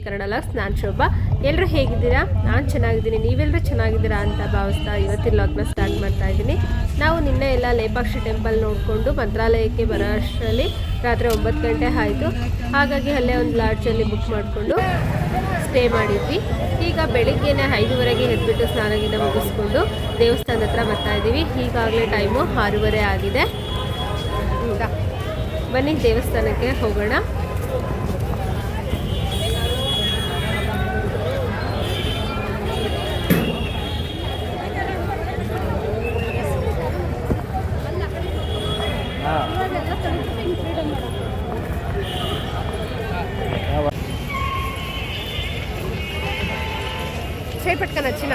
Kannada logs. ನಾನು ಶೋಭಾ. ಎಲ್ಲರೂ ಹೇಗಿದ್ದೀರಾ? ನಾನು ಚೆನ್ನಾಗಿದ್ದೀನಿ, ನೀವೆಲ್ಲರೂ ಚೆನ್ನಾಗಿದ್ದೀರಾ ಅಂತ ಭಾವಿಸ್ತಾ ಇವತ್ತಿನ ಲಾಗ್ನ ಸ್ಟಾರ್ಟ್ ಮಾಡ್ತಾ ಇದ್ದೀನಿ. ನಾವು ನಿನ್ನೆ ಎಲ್ಲ ಲೇಪಾಕ್ಷಿ ಟೆಂಪಲ್ ನೋಡಿಕೊಂಡು ಮಂತ್ರಾಲಯಕ್ಕೆ ಬರೋ ಅಷ್ಟರಲ್ಲಿ ರಾತ್ರಿ 9 ಗಂಟೆ ಆಯಿತು. ಹಾಗಾಗಿ ಅಲ್ಲೇ ಒಂದು ಲಾಡ್ಜಲ್ಲಿ ಬುಕ್ ಮಾಡಿಕೊಂಡು ಸ್ಟೇ ಮಾಡಿದ್ವಿ. ಈಗ ಬೆಳಿಗ್ಗೆನೇ 5:30ಗೆ ಎದ್ಬಿಟ್ಟು ಸ್ನಾನದಿಂದ ಮುಗಿಸ್ಕೊಂಡು ದೇವಸ್ಥಾನದ ಹತ್ರ ಬರ್ತಾ ಇದ್ದೀವಿ. ಈಗಾಗಲೇ ಟೈಮು 6:30 ಆಗಿದೆ. ಈಗ ಬನ್ನಿ ದೇವಸ್ಥಾನಕ್ಕೆ ಹೋಗೋಣ. చేయి పట్టుకొని వచ్చిన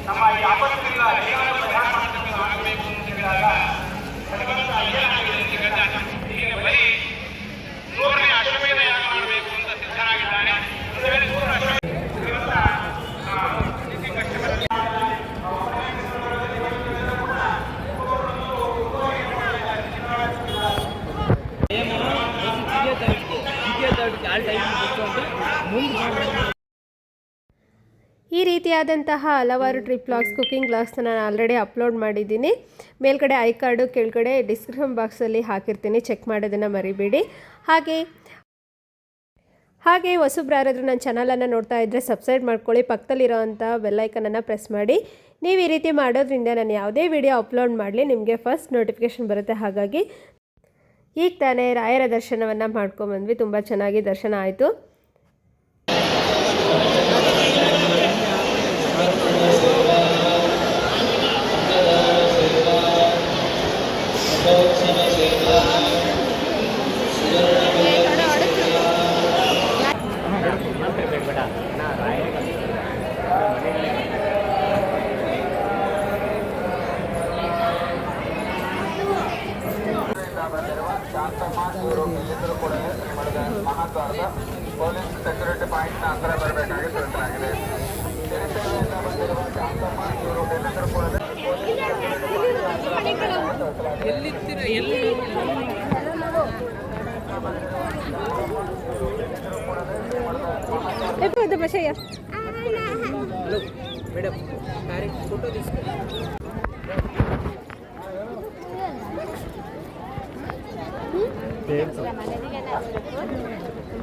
ನಮ್ಮ ಈ ಆಪತ್ತಿನಿಂದ ಪರಿಹಾರ ಮಾಡಬೇಕು ಅಂತ ಹೇಳಿದಾಗ ಹೀಗೆ ಬರೀ 100ನೇ ಅಶ್ವಮೇಧ ಯಾಗ ಮಾಡಬೇಕು ಅಂತ ಸಿದ್ಧನಾಗಿದ್ದಾನೆ. ಈ ರೀತಿಯಾದಂತಹ ಹಲವಾರು ಟ್ರಿಪ್ ವ್ಲಾಗ್ಸ್, ಕುಕಿಂಗ್ ವ್ಲಾಗ್ಸ್ನ ನಾನು ಆಲ್ರೆಡಿ ಅಪ್ಲೋಡ್ ಮಾಡಿದ್ದೀನಿ. ಮೇಲ್ಗಡೆ ಐ ಕಾರ್ಡು, ಕೆಳಗಡೆ ಡಿಸ್ಕ್ರಿಪ್ಷನ್ ಬಾಕ್ಸಲ್ಲಿ ಹಾಕಿರ್ತೀನಿ, ಚೆಕ್ ಮಾಡೋದನ್ನು ಮರಿಬೇಡಿ. ಹಾಗೆ ಹೊಸಬ್ರು ಯಾರಾದರೂ ನನ್ನ ಚಾನಲನ್ನು ನೋಡ್ತಾ ಇದ್ದರೆ ಸಬ್ಸ್ಕ್ರೈಬ್ ಮಾಡ್ಕೊಳ್ಳಿ, ಪಕ್ಕದಲ್ಲಿರೋವಂಥ ಬೆಲ್ಲೈಕನನ್ನು ಪ್ರೆಸ್ ಮಾಡಿ. ನೀವು ಈ ರೀತಿ ಮಾಡೋದ್ರಿಂದ ನಾನು ಯಾವುದೇ ವಿಡಿಯೋ ಅಪ್ಲೋಡ್ ಮಾಡಲಿ ನಿಮಗೆ ಫಸ್ಟ್ ನೋಟಿಫಿಕೇಷನ್ ಬರುತ್ತೆ. ಹಾಗಾಗಿ ಈಗ ತಾನೇ ರಾಯರ ದರ್ಶನವನ್ನು ಮಾಡ್ಕೊಂಬಂದ್ವಿ. ತುಂಬ ಚೆನ್ನಾಗಿ ದರ್ಶನ ಆಯಿತು. ಪೊಲೀಸ್ ಸೆಕ್ಯೂರಿಟಿ ಪಾಯಿಂಟ್ನ ಹತ್ರ ಬರಬೇಕಾಗಿ ತಿಳಿಸಲಾಗಿದೆ.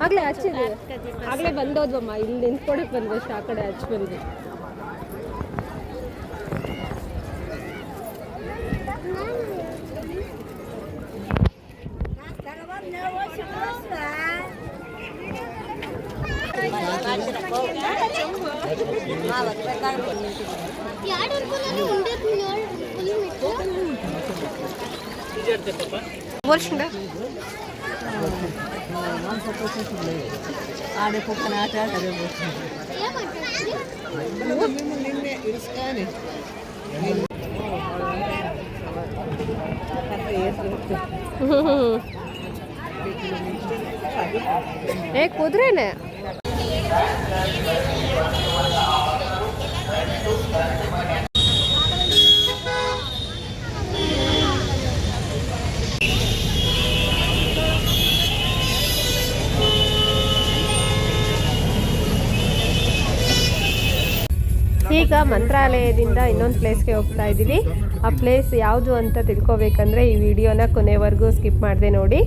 ಆಗಲೇ ಹಚ್ಚಿದ್ವಿ, ಆಗಲೇ ಬಂದೋದ್ವಮ್ಮ. ಇಲ್ಲಿ ನಿಂತ್ಕೊಡಕ್ಕೆ ಬಂದ್ವಿ ಅಷ್ಟು, ಆ ಕಡೆ ಹಚ್ಚಿ ಬಂದ್ವಿ. ವರ್ಷ ఆడే కుక్కన ఆట ఆడతారు ఏ కుదిరేనే ಈಗ ಮಂತ್ರಾಲಯದಿಂದ ಇನ್ನೊಂದು ಪ್ಲೇಸ್ಗೆ ಹೋಗ್ತಾ ಇದ್ದೀವಿ. ಆ ಪ್ಲೇಸ್ ಯಾವುದು ಅಂತ ತಿಳ್ಕೊಬೇಕಂದ್ರೆ ಈ ವಿಡಿಯೋನ ಕೊನೆವರೆಗೂ ಸ್ಕಿಪ್ ಮಾಡದೆ ನೋಡಿ.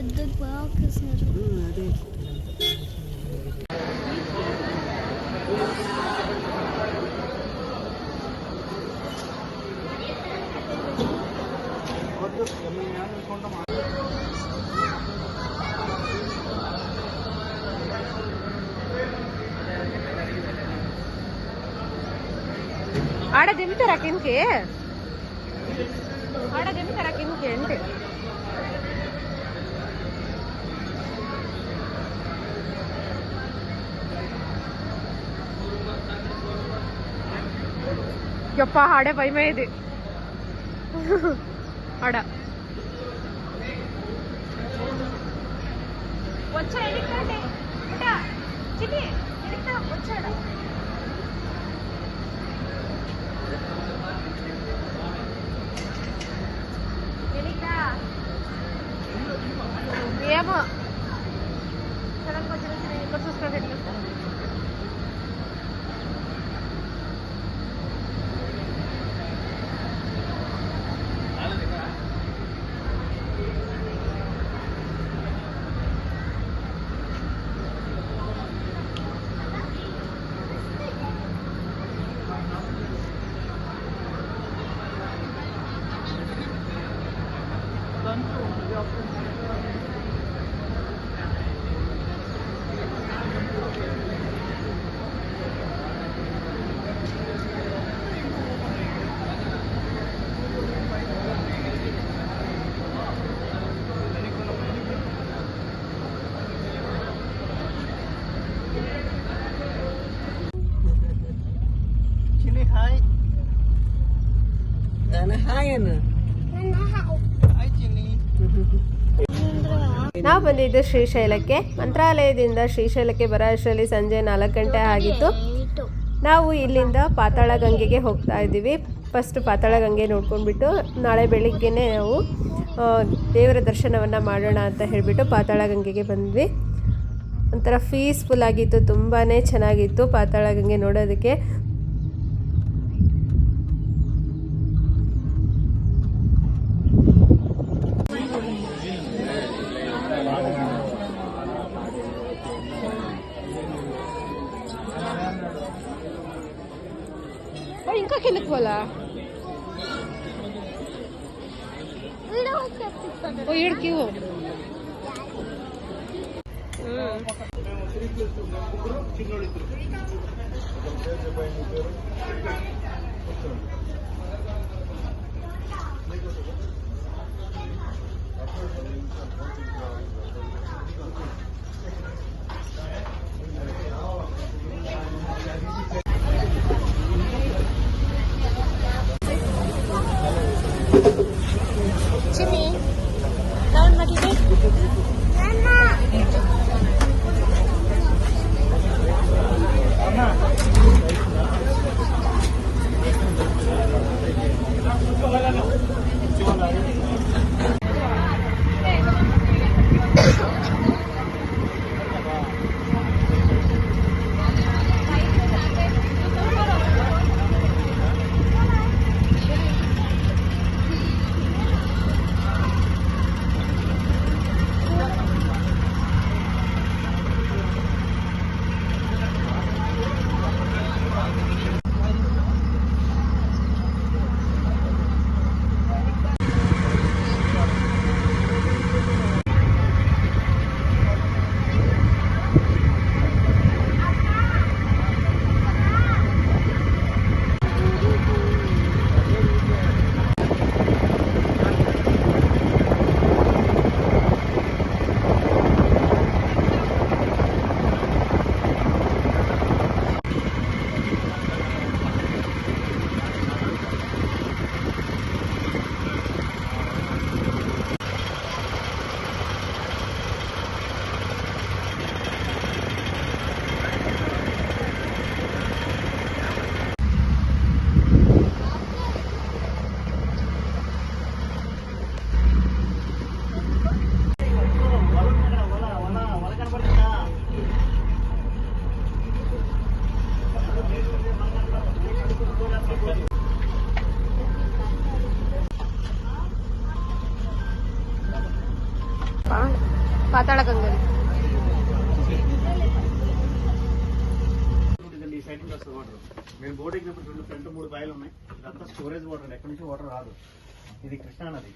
పెద్దది బాగా కృష్ణుడు. అదే ఆడ దింపుతారా కిందకి, ఆడ దింపుతారా కిందకి అంటే యప్ప ఆడే భయమేది ఆడ వచ్చా ఎడికండి చిన్ని వచ్చాడా ఏమో సడన్ కొంచెం ఇక్కడ చూసుకోండి ఎట్లా ನಾವು ಬಂದಿದ್ದು ಶ್ರೀಶೈಲಕ್ಕೆ. ಮಂತ್ರಾಲಯದಿಂದ ಶ್ರೀಶೈಲಕ್ಕೆ ಬರೋ ಅಷ್ಟರಲ್ಲಿ ಸಂಜೆ 4 ಗಂಟೆ ಆಗಿತ್ತು. ನಾವು ಇಲ್ಲಿಂದ ಪಾತಾಳ ಗಂಗೆಗೆ ಹೋಗ್ತಾ ಇದ್ದೀವಿ. ಫಸ್ಟ್ ಪಾತಾಳ ಗಂಗೆ ನೋಡ್ಕೊಂಡ್ಬಿಟ್ಟು ನಾಳೆ ಬೆಳಿಗ್ಗೆನೇ ನಾವು ದೇವರ ದರ್ಶನವನ್ನು ಮಾಡೋಣ ಅಂತ ಹೇಳಿಬಿಟ್ಟು ಪಾತಾಳ ಗಂಗೆಗೆ ಬಂದ್ವಿ. ಒಂಥರ ಪೀಸ್ಫುಲ್ ಆಗಿತ್ತು, ತುಂಬಾ ಚೆನ್ನಾಗಿತ್ತು ಪಾತಾಳ ಗಂಗೆ ನೋಡೋದಕ್ಕೆ. ఇంకా కిందకి పోలా ఏడుకి పాతాళ గంగలు. ఈ సైడ్ నుంచి వస్తుంది వాటర్. మేము బోట్ ఎక్కినప్పుడు రెండు ఫ్రంట్ 3 బాయిలు ఉన్నాయి. ఇదంతా స్టోరేజ్ వాటర్, ఎక్కడి నుంచి వాటర్ రాదు. ఇది కృష్ణానది.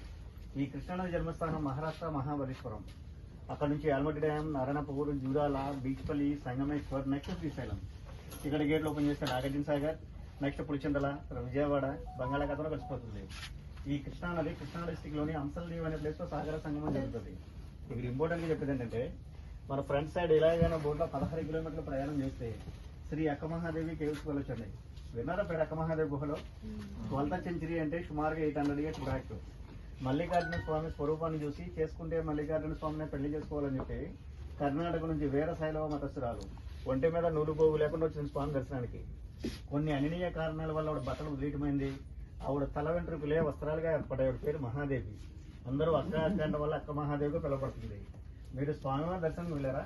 ఈ కృష్ణానది జన్మస్థానం మహారాష్ట్ర మహాబలేశ్వరం. అక్కడ నుంచి ఆల్మట్టి డ్యామ్, నారాయణపూర్, జూరాల, బీచ్పల్లి, సంగమేశ్వర్, నెక్స్ట్ శ్రీశైలం. ఇక్కడ గేట్లు ఓపెన్ చేస్తే నాగార్జున సాగర్, నెక్స్ట్ పులిచింతల, విజయవాడ, బంగాళాఖాతంలో కలిసిపోతుంది. ఈ కృష్ణానది కృష్ణా డిస్టిక్ లోని అంశల్దీవ్ అనే ప్లేస్ లో సాగర సంగమం జరుగుతుంది. ఇక్కడ ఇంపార్టెంట్ గా చెప్పేది ఏంటంటే, మన ఫ్రంట్ సైడ్ ఎలాగైనా బోట్ లో 16 కిలోమీటర్లు ప్రయాణం చేస్తే శ్రీ అక్కమహాదేవి కేవ్స్ వెళ్ళొచ్చండి. విన్నారా పేరు అక్కమహాదేవి గుహలో? 12th century అంటే సుమారుగా 800 years బ్యాక్ మల్లికార్జున స్వామి స్వరూపాన్ని చూసి చేసుకుంటే మల్లికార్జున స్వామిని పెళ్లి చేసుకోవాలని చెప్పి కర్ణాటక నుంచి వీర శైలవ మతస్థురాలు ఒంటి మీద నూలుగోగు లేకుండా వచ్చిన స్వామి దర్శనానికి. కొన్ని అననీయ కారణాల వల్ల ఆవిడ బట్టలు ఉద్రీతమైంది. ఆవిడ తల వెంట్రుకలే వస్త్రాలుగా ఏర్పడే పేరు మహాదేవి. అందరూ అక్కడ వల్ల అక్క మహాదేవిగా పిలువబడుతుంది. మీరు స్వామివారి దర్శనం వెళ్ళారా?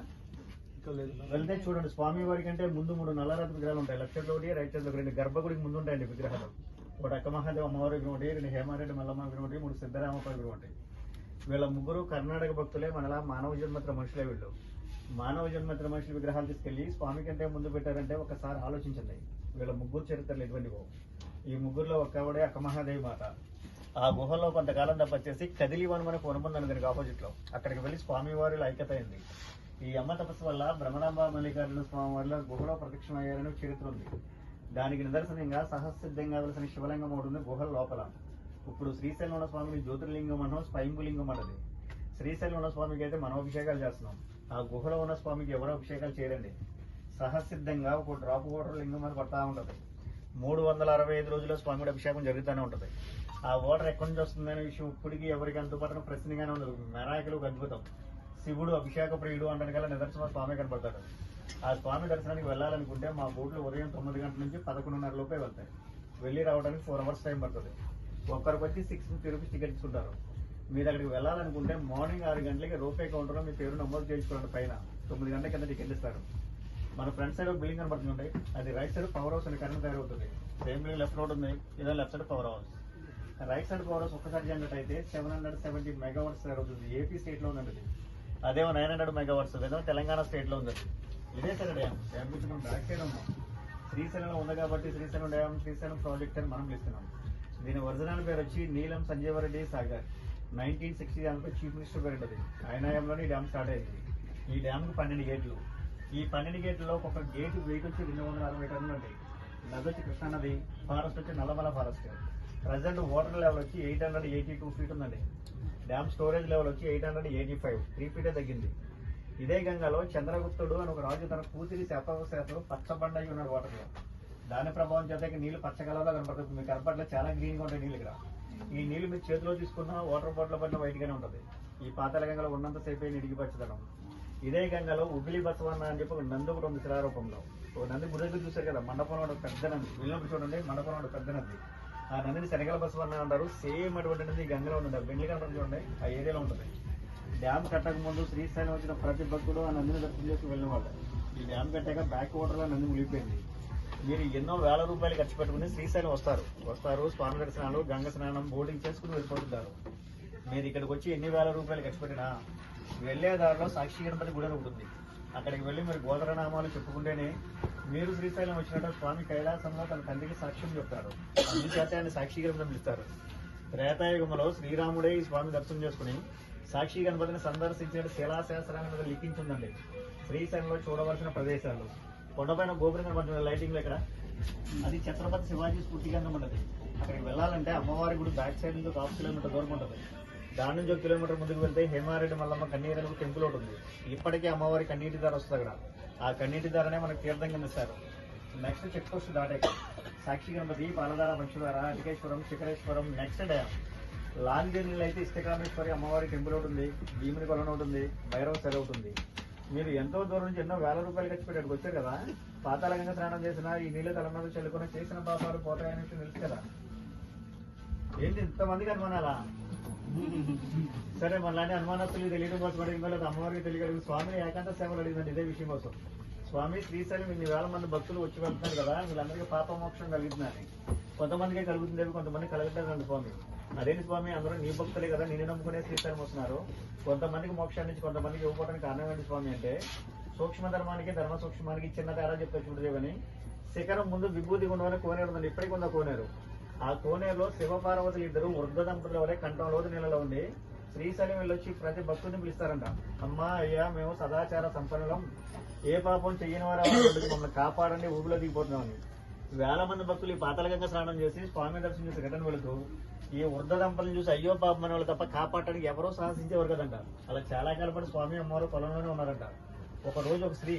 వెళ్తే చూడండి, స్వామి వారి కంటే ముందు 3 నల్లరాతి విగ్రహాలు ఉంటాయి. లెఫ్ట్ సైడ్ ఒకటి, రైట్ సైడ్ ఒకటి. 2 గర్భగుడికి ముందు ఉంటాయండి విగ్రహాలు. ఒకటి అక్క మహాదేవి అమ్మవారి విగ్రహం ఒకటి, 2 హేమారెడ్డి మల్లమ్మ విగ్రహం ఒకటి, 3 సిద్ధరామప్ప విగ్రహం ఒకటి. వీళ్ళ ముగ్గురు కర్ణాటక భక్తులే, మనలా మానవ జన్మత్ర మనుషులే. వీళ్ళు మానవ జన్మత్ర మనుషుల విగ్రహాలు తీసుకెళ్లి స్వామి కంటే ముందు పెట్టారంటే ఒకసారి ఆలోచించండి. వీళ్ళ ముగ్గురు చరిత్రలు ఎటువంటివో. ఈ ముగ్గురులో ఒక్కవిడే అక్క మహాదేవి మాత. ఆ గుహలో కొంతకాలం తప్పచ్చేసి కదిలివనం అనే కొనుబందని దానికి ఆపోజిట్ లో అక్కడికి వెళ్లి స్వామివారిలో ఐక్యత అయింది. ఈ అమ్మ తపస్సు వల్ల బ్రహ్మరాంబ మల్లికార్జున స్వామి వారిలో గుహలో ప్రత్యక్షమయ్యారని చరిత్ర ఉంది. దానికి నిదర్శనంగా సహస్సిద్ధంగా వెలిసిన శివలింగం ఒకటి ఉంది గుహల లోపల. ఇప్పుడు శ్రీశైలం ఉన్న స్వామిని జ్యోతిర్లింగం అన్నాం, స్వయంభులింగం అన్నది. శ్రీశైలం ఉన్న స్వామికి అయితే మనం అభిషేకాలు చేస్తున్నాం. ఆ గుహలో ఉన్న స్వామికి ఎవరో అభిషేకాలు చేయరండి. సహసిద్ధంగా ఒక డ్రాప్ వాటర్ లింగం అని పడతా ఉంటుంది. 365 రోజుల్లో స్వామికి అభిషేకం జరుగుతూనే ఉంటుంది. ఆ వాటర్ ఎక్కడి నుంచి వస్తుందనే విషయం ఇప్పటికీ ఎవరికి అందుబాటులో ప్రశ్నగానే ఉండదు. మెరాకిలు అద్భుతం. శివుడు అభిషేక ప్రియుడు అంటే కల్లా నిదర్శన స్వామి కనపడతాడు. ఆ స్వామి దర్శనానికి వెళ్ళాలనుకుంటే మా బోట్లు ఉదయం 9 గంటల నుంచి 11:30 లోపే వెళ్తాయి. వెళ్ళి రావడానికి 4 hours టైం పడుతుంది. ఒక్కరికి వచ్చి 650 రూపీస్ టికెట్ ఇచ్చుకుంటారు. మీరు అక్కడికి వెళ్ళాలనుకుంటే మార్నింగ్ 6 గంటలకి రూపే కౌంటర్లో మీ పేరు నమోదు చేయించుకోండి. పైన 9 గంటల కింద టికెట్ ఇస్తారు. మన ఫ్రంట్ సైడ్ బిల్డింగ్ కనబడుతుంది, అది రైట్ సైడ్ పవర్ హౌస్ అని కరెంట్ తయారవుతుంది. సేమ్ బిల్డింగ్ లెఫ్ట్ రోడ్ ఉంది, ఇదే left side power house. Right side power house ఒక్కసారి జనరేట్ అయితే 770 మెగావాట్స్ తయారవుతుంది. ఏపీ స్టేట్ లో ఉందండి. అదేమో 900 మెగావాట్స్ ఏదో తెలంగాణ స్టేట్ లో ఉంది. ఇదే సరే డ్యామ్ గురించి మనం బ్యాక్ సైడ్ ఉన్నాం. శ్రీశైలంలో ఉంది కాబట్టి శ్రీశైలం డ్యామ్, శ్రీశైలం ప్రాజెక్ట్ అని మనం పిలుస్తున్నాం. దీని ఒరిజినల్ పేరు వచ్చి నీలం సంజీవరెడ్డి సాగర్. 1960 దానిపై చీఫ్ మినిస్టర్ పేరు ఉంటుంది. ఆయన హయాంలోనే ఈ డ్యామ్ స్టార్ట్ అయింది. ఈ డ్యామ్కి 12 గేట్లు. ఈ 12 గేట్లలో ఒక గేట్ వెయిట్ వచ్చి 260 టన్నులు అండి. నది వచ్చి కృష్ణానది, ఫారెస్ట్ వచ్చి Nallamala forest. Present water level వచ్చి 882 feet ఉందండి. డ్యామ్ స్టోరేజ్ లెవెల్ వచ్చి 885, 3 feet తగ్గింది. ఇదే గంగలో చంద్రగుప్తుడు అని ఒక రాజు తన కూతురి శాపవశాత్తు పచ్చబండ అయి ఉన్నాడు వాటర్లో. దాని ప్రభావం చేత నీళ్లు పచ్చ కలర్లో కనపడుతుంది. మీకు కనపట్ల చాలా గ్రీన్గా ఉంటాయి నీళ్ళు. ఇక్కడ ఈ నీళ్లు మీరు చేతిలో తీసుకున్న వాటర్ బాటిల్ పట్ల వైట్గానే ఉంటుంది. ఈ పాతాళ గంగలో ఉన్నంతసేపు నీటికి పచ్చదనం. ఇదే గంగలో ఉబ్బిలి బసవన్న అని చెప్పి ఒక నంది ఒకటి ఉంది శిలారూపంలో. ఒక నంది గుడి చూసారు కదా, మండపంలో పెద్ద నంది. వెళ్ళినప్పుడు చూడండి, మండపంలో పెద్ద నంది. ఆ నందిని శనగల బసవన్న అంటారు. సేమ్ అటువంటి నంది గంగలో ఉంటుంది. బెండ్లి కనపడి చూడండి, ఆ ఏరియాలో ఉంటుంది. డ్యామ్ కట్టక ముందు శ్రీశైలం వచ్చిన ప్రతి భక్తుడు ఆ నందిని దర్శనం చేసి వెళ్ళిన వాళ్ళు. ఈ డ్యామ్ కట్టాక బ్యాక్ వాటర్లో నంది మునిగిపోయింది. మీరు ఎన్నో వేల రూపాయలు ఖర్చు పెట్టుకుని శ్రీశైలం వస్తారు స్వామి దర్శనాలు, గంగ స్నానం, బోటింగ్ చేసుకుని వెళ్ళిపోతుంటారు. మీరు ఇక్కడికి వచ్చి ఎన్ని వేల రూపాయలు ఖర్చు పెట్టినా వెళ్లే దారిలో సాక్షి గణపతి గుడి ఉంటుంది. అక్కడికి వెళ్ళి మీరు గోత్రనామాలు చెప్పుకుంటేనే మీరు శ్రీశైలం వచ్చినట్టు స్వామి కైలాసంలో తన తండ్రికి సాక్ష్యం చెప్తారు. అందుచేత ఆయన సాక్షి గణపతిని పిలుస్తారు. త్రేతాయుగంలో శ్రీరాముడే ఈ స్వామి దర్శనం చేసుకుని సాక్షి గణపతిని సందర్శించినట్టు శిలాశాస్త్రాన్ని మీద లిఖించిందండి. శ్రీశైలంలో చూడవలసిన ప్రదేశాలు కొండపైన గోపురం కనబడుతుంది లైటింగ్ లో. ఇక్కడ అది ఛత్రపతి శివాజీ స్ఫూర్తి కేంద్రం ఉన్నది. అక్కడికి వెళ్ళాలంటే అమ్మవారి గుడి బ్యాక్ సైడ్ నుంచి 1/2 కిలోమీటర్ దూరం ఉంటుంది. దాని నుంచి 1 కిలోమీటర్ ముందుకు వెళ్తే హేమారెడ్డి మల్లమ్మ కన్నీరు టెంపుల్ ఒకటి ఉంది. ఇప్పటికీ అమ్మవారి కన్నీటి దార వస్తుంది అక్కడ. ఆ కన్నీటి దారనే మనకు తీర్థం కింద ఇస్తారు. నెక్స్ట్ చెక్ పోస్ట్ దాటాక సాక్షి గణపతి, పాలధార, పంచదార, అటికేశ్వరం, శిఖరేశ్వరం. నెక్స్ట్ డ్యామ్ లాంగ్ జర్నీలో అయితే ఇష్టకామేశ్వరి అమ్మవారి టెంపుల్ ఒకటి ఉంది, భీముని కొలను ఒకటి ఉంది, భైరవ సెల ఉంటుంది. మీరు ఎంతో దూరం నుంచి ఎన్నో వేల రూపాయలు ఖర్చు పెట్టాడు వచ్చారు కదా. పాతాళ గంగ స్నానం చేసినా ఈ నీళ్ళు తలమీద చల్లుకొని చేసిన పాపాలు పోతాయని తెలుసు కదా. ఏంటి ఇంతమందికి అనుమానాలా? సరే మనలాంటి అనుమానస్తులు తెలియడం కోసం అడిగిన అమ్మవారికి తెలియగలిగిన స్వామిని ఏకాంత సేవలు అడిగిందండి ఇదే విషయం కోసం. స్వామి శ్రీశైలం ఇన్ని వేల మంది భక్తులు వచ్చి వెళ్తున్నారు కదా, వీళ్ళందరికీ పాప మోక్షం కలుగుతుందని. కొంతమందికే కలుగుతుంది, కొంతమంది కలగట్లేదండి స్వామి. అదేంటి స్వామి అందరూ నీ భక్తులే కదా నిన్ను నమ్ముకునే శ్రీశైలం వస్తున్నారు, కొంతమందికి మోక్షాన్ని ఇచ్చి కొంతమందికి ఇవ్వకపోవడానికి కారణం ఏంటి స్వామి అంటే సూక్ష్మ ధర్మానికి ధర్మ సూక్ష్మానికి చిన్న తేడా చెప్తే చూడదేవని శిఖరం ముందు విభూతి ఉండవని కోనేరు ఉందండి, ఇప్పటికి ఉందా కోనేరు. ఆ కోనేరులో శివపార్వతులు ఇద్దరు వృద్ధ దంపతుల వరే కంఠంలో నీళ్ళలో ఉండి శ్రీశైలం వెళ్ళొచ్చి ప్రతి భక్తుడిని పిలుస్తారంట. అమ్మా అయ్యా మేము సదాచార సంపన్నులం, ఏ పాపం చెయ్యని వారు మమ్మల్ని కాపాడండి ఊబిలో దిగిపోతున్నామని. వేల మంది భక్తులు ఈ పాతాళగంగ స్నానం చేసి స్వామి దర్శనం చేసి రిటర్న్ వెళుతూ ఈ వృద్ధ దంపతులను చూసి అయ్యో పాపం అనే వాళ్ళు తప్ప కాపాడటానికి ఎవరో సాహసించేవారు కదంట. అలా చాలా కాలం పాటు స్వామి అమ్మవారు పొలంలోనే ఉన్నారంట. ఒక రోజు ఒక స్త్రీ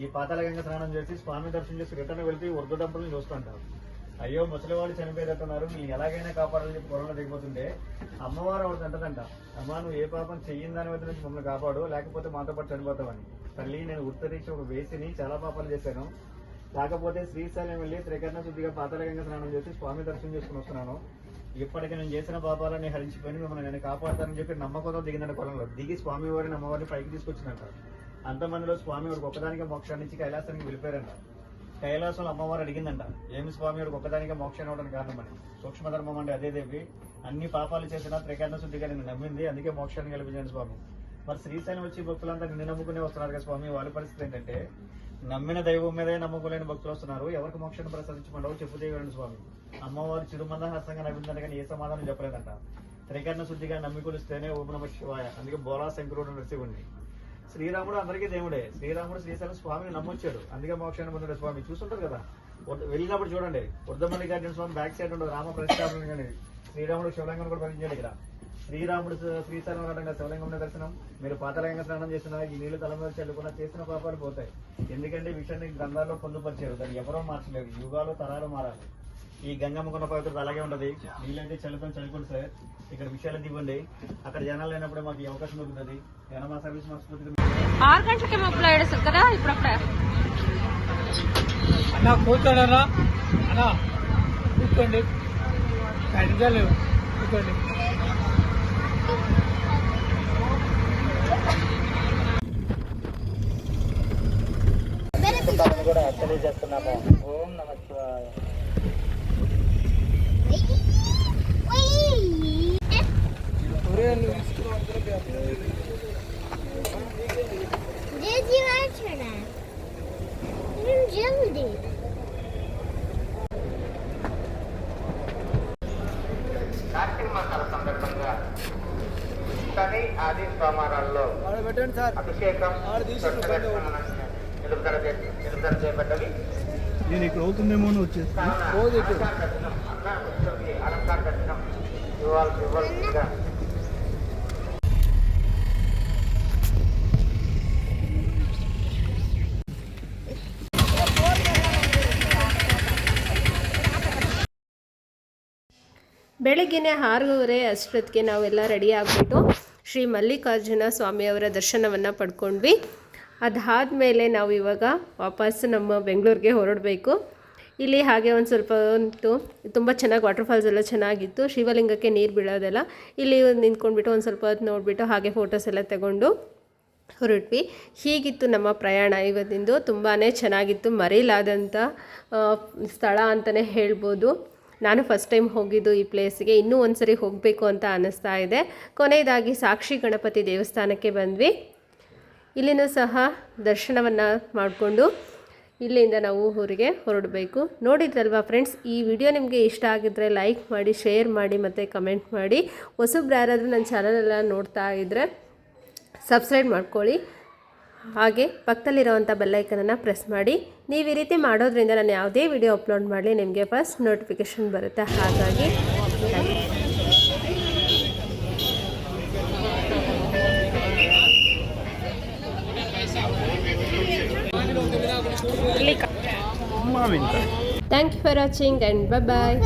ఈ పాతాళగంగ స్నానం చేసి స్వామి దర్శనం చేసి రిటర్న్ వెళ్తే వృద్ధ దంపతులను చూస్తుంటారు. అయ్యో ముసలివాళ్ళు చనిపోయేటట్టున్నారు, మీరు ఎలాగైనా కాపాడాలని చెప్పి పొలంలో దిగిపోతుంటే అమ్మవారు ఆవిడ అంటదంట, అమ్మా నువ్వు ఏ పాపం చెయ్యిన దాని వద్ద నుంచి మమ్మల్ని కాపాడు, లేకపోతే మాతో పాటు చనిపోతామని. తల్లి నేను ఉత్తరీక్ష ఒక వేసిని చాలా పాపాలు చేశాను, కాకపోతే శ్రీశైలం వెళ్ళి త్రికరణ శుద్ధిగా పాతాళగంగ స్నానం చేసి స్వామి దర్శనం చేసుకుని వస్తున్నాను. ఇప్పటికి నేను చేసిన పాపాలని హరించిపోయి మిమ్మల్ని నేను కాపాడుతానని చెప్పి నమ్మకంతో దిగిన పొలంలో దిగి స్వామి వారిని అమ్మవారిని పైకి తీసుకొచ్చినంట. అంతమందిలో స్వామి వారికి ఒక్కదానికే మోక్షాన్ని ఇచ్చి కైలాసానికి వెళ్ళిపోయారంట. కైలాసంలో అమ్మవారు అడిగిందంట, ఏమి స్వామి వారికి ఒక్కదానికే మోక్షం అవడానికి కారణమని. సూక్ష్మధర్మం అంటే అదే దేవి, అన్ని పాపాలు చేసినా త్రికరణ శుద్ధిగా నేను నమ్మింది, అందుకే మోక్షాన్ని కల్పించాను స్వామి. మరి శ్రీశైలం వచ్చి భక్తులంతా నిన్ను నమ్ముకునే వస్తున్నారు కదా స్వామి, వాళ్ళ పరిస్థితి ఏంటంటే నమ్మిన దైవం మీదే నమ్ముకోలేని భక్తులు వస్తున్నారు, ఎవరికి మోక్షాన్ని ప్రసాదించమండవు చెప్పుదేయండి స్వామి. అమ్మవారు చిరుమందహాసంగా నవ్విందంట కానీ ఏ సమాధానం చెప్పలేదంట. త్రికరణ శుద్ధిగా నమ్మి కొలిస్తేనే ఓం నమః శివాయ, అందుకే బోలా శంకరుడు నరసింహుడిని. శ్రీరాముడు అందరికీ దేవుడే, శ్రీరాముడు శ్రీశైలం స్వామిని నమ్మొచ్చాడు, అందుకే మోక్షాన్ని పొందాడు స్వామి. చూస్తుంటారు కదా వెళ్ళినప్పుడు చూడండి, వృద్ధమల్లికార్జున స్వామి బ్యాక్ సైడ్ ఉండదు రామ ప్రతిష్టాపన కానీ శ్రీరాముడు శివలింగం కూడా పరిచయాడు. ఇక్కడ శ్రీరాముడు శ్రీశైలం రావడంగా శివలింగం దర్శనం, మీరు పాతాళగంగ స్నానం చేసిన ఈ నీళ్లు తల మీద చల్లుకున్న చేసిన పాపాలు పోతాయి. ఎందుకంటే ఈ విషయాన్ని గ్రంథాల్లో పొందుపరిచారు, దాన్ని ఎవరో మార్చలేరు, యుగాలు తరాలు మారాలి. ఈ గంగమ్మకున్న పవిత్రత అలాగే ఉంటది, నీళ్ళైతే చల్లుకొని చల్లుకోండి సార్, ఇక్కడ విషయాలు దివ్వండి, అక్కడ జనాలు లేనప్పుడే మాకు ఈ అవకాశం దొరుకుతుంది. మా సర్వీస్ మనస్ఫూర్తిగా 6 గంటలకి మొబైల్ ఆడేస్తారు కదా ఇప్పుడు అక్కడ అన్నా కూర్చోడరా అన్నా కూర్చోండి, ఖచ్చితంగా కూర్చోండి. కూడా తెలియజేస్తున్నాము. ఓం నమః శివాయ. కార్తీక మాసాల సందర్భంగా శని ఆది సోమవారాల్లో అభిషేకం నిలుపుదల చేపట్టవి. నేను ఇక్కడ అవుతుందేమో అని వచ్చేసి అలంకార దర్శనం ఇవ్వాల్సిందిగా. ಬೆಳಗ್ಗೆನೇ 6:30 ಅಷ್ಟೊತ್ತಿಗೆ ನಾವೆಲ್ಲ ರೆಡಿ ಆಗಿಬಿಟ್ಟು ಶ್ರೀ ಮಲ್ಲಿಕಾರ್ಜುನ ಸ್ವಾಮಿಯವರ ದರ್ಶನವನ್ನು ಪಡ್ಕೊಂಡ್ವಿ. ಅದಾದಮೇಲೆ ನಾವು ಇವಾಗ ವಾಪಸ್ ನಮ್ಮ ಬೆಂಗಳೂರಿಗೆ ಹೊರಡಬೇಕು. ಇಲ್ಲಿ ಹಾಗೆ ಒಂದು ಸ್ವಲ್ಪ ತುಂಬ ಚೆನ್ನಾಗಿ ವಾಟರ್ ಫಾಲ್ಸ್ ಎಲ್ಲ ಚೆನ್ನಾಗಿತ್ತು, ಶಿವಲಿಂಗಕ್ಕೆ ನೀರು ಬೀಳೋದೆಲ್ಲ ಇಲ್ಲಿ ನಿಂತ್ಕೊಂಡ್ಬಿಟ್ಟು ಒಂದು ಸ್ವಲ್ಪ ಹೊತ್ತು ನೋಡಿಬಿಟ್ಟು ಹಾಗೆ ಫೋಟೋಸ್ ಎಲ್ಲ ತಗೊಂಡು ಹೊರಟ್ವಿ. ಹೀಗಿತ್ತು ನಮ್ಮ ಪ್ರಯಾಣ ಇವತ್ತಿಂದು. ತುಂಬಾ ಚೆನ್ನಾಗಿತ್ತು, ಮರೆಯಲಾದಂಥ ಸ್ಥಳ ಅಂತಲೇ ಹೇಳ್ಬೋದು. ನಾನು ಫಸ್ಟ್ ಟೈಮ್ ಹೋಗಿದ್ದು ಈ ಪ್ಲೇಸ್ಗೆ, ಇನ್ನೂ ಒಂದು ಸರಿ ಹೋಗಬೇಕು ಅಂತ ಅನ್ನಿಸ್ತಾ ಇದೆ. ಕೊನೆಯದಾಗಿ ಸಾಕ್ಷಿ ಗಣಪತಿ ದೇವಸ್ಥಾನಕ್ಕೆ ಬಂದ್ವಿ. ಇಲ್ಲಿನೂ ಸಹ ದರ್ಶನವನ್ನು ಮಾಡಿಕೊಂಡು ಇಲ್ಲಿಂದ ನಾವು ಊರಿಗೆ ಹೊರಡಬೇಕು. ನೋಡಿದ್ರಲ್ವಾ ಫ್ರೆಂಡ್ಸ್, ಈ ವಿಡಿಯೋ ನಿಮಗೆ ಇಷ್ಟ ಆಗಿದ್ದರೆ ಲೈಕ್ ಮಾಡಿ, ಶೇರ್ ಮಾಡಿ ಮತ್ತು ಕಮೆಂಟ್ ಮಾಡಿ. ಹೊಸಬ್ರು ಯಾರಾದರೂ ನನ್ನ ಚಾನಲೆಲ್ಲ ನೋಡ್ತಾ ಇದ್ದರೆ ಸಬ್ಸ್ಕ್ರೈಬ್ ಮಾಡ್ಕೊಳ್ಳಿ. ಹಾಗೆ ಪಕ್ಕದಲ್ಲಿರೋವಂಥ ಬೆಲ್ಲೈಕನನ್ನು ಪ್ರೆಸ್ ಮಾಡಿ. ನೀವು ಈ ರೀತಿ ಮಾಡೋದ್ರಿಂದ ನಾನು ಯಾವುದೇ ವಿಡಿಯೋ ಅಪ್ಲೋಡ್ ಮಾಡಲಿ ನಿಮಗೆ ಫಸ್ಟ್ ನೋಟಿಫಿಕೇಷನ್ ಬರುತ್ತೆ. ಹಾಗಾಗಿ thank you for watching and bye bye.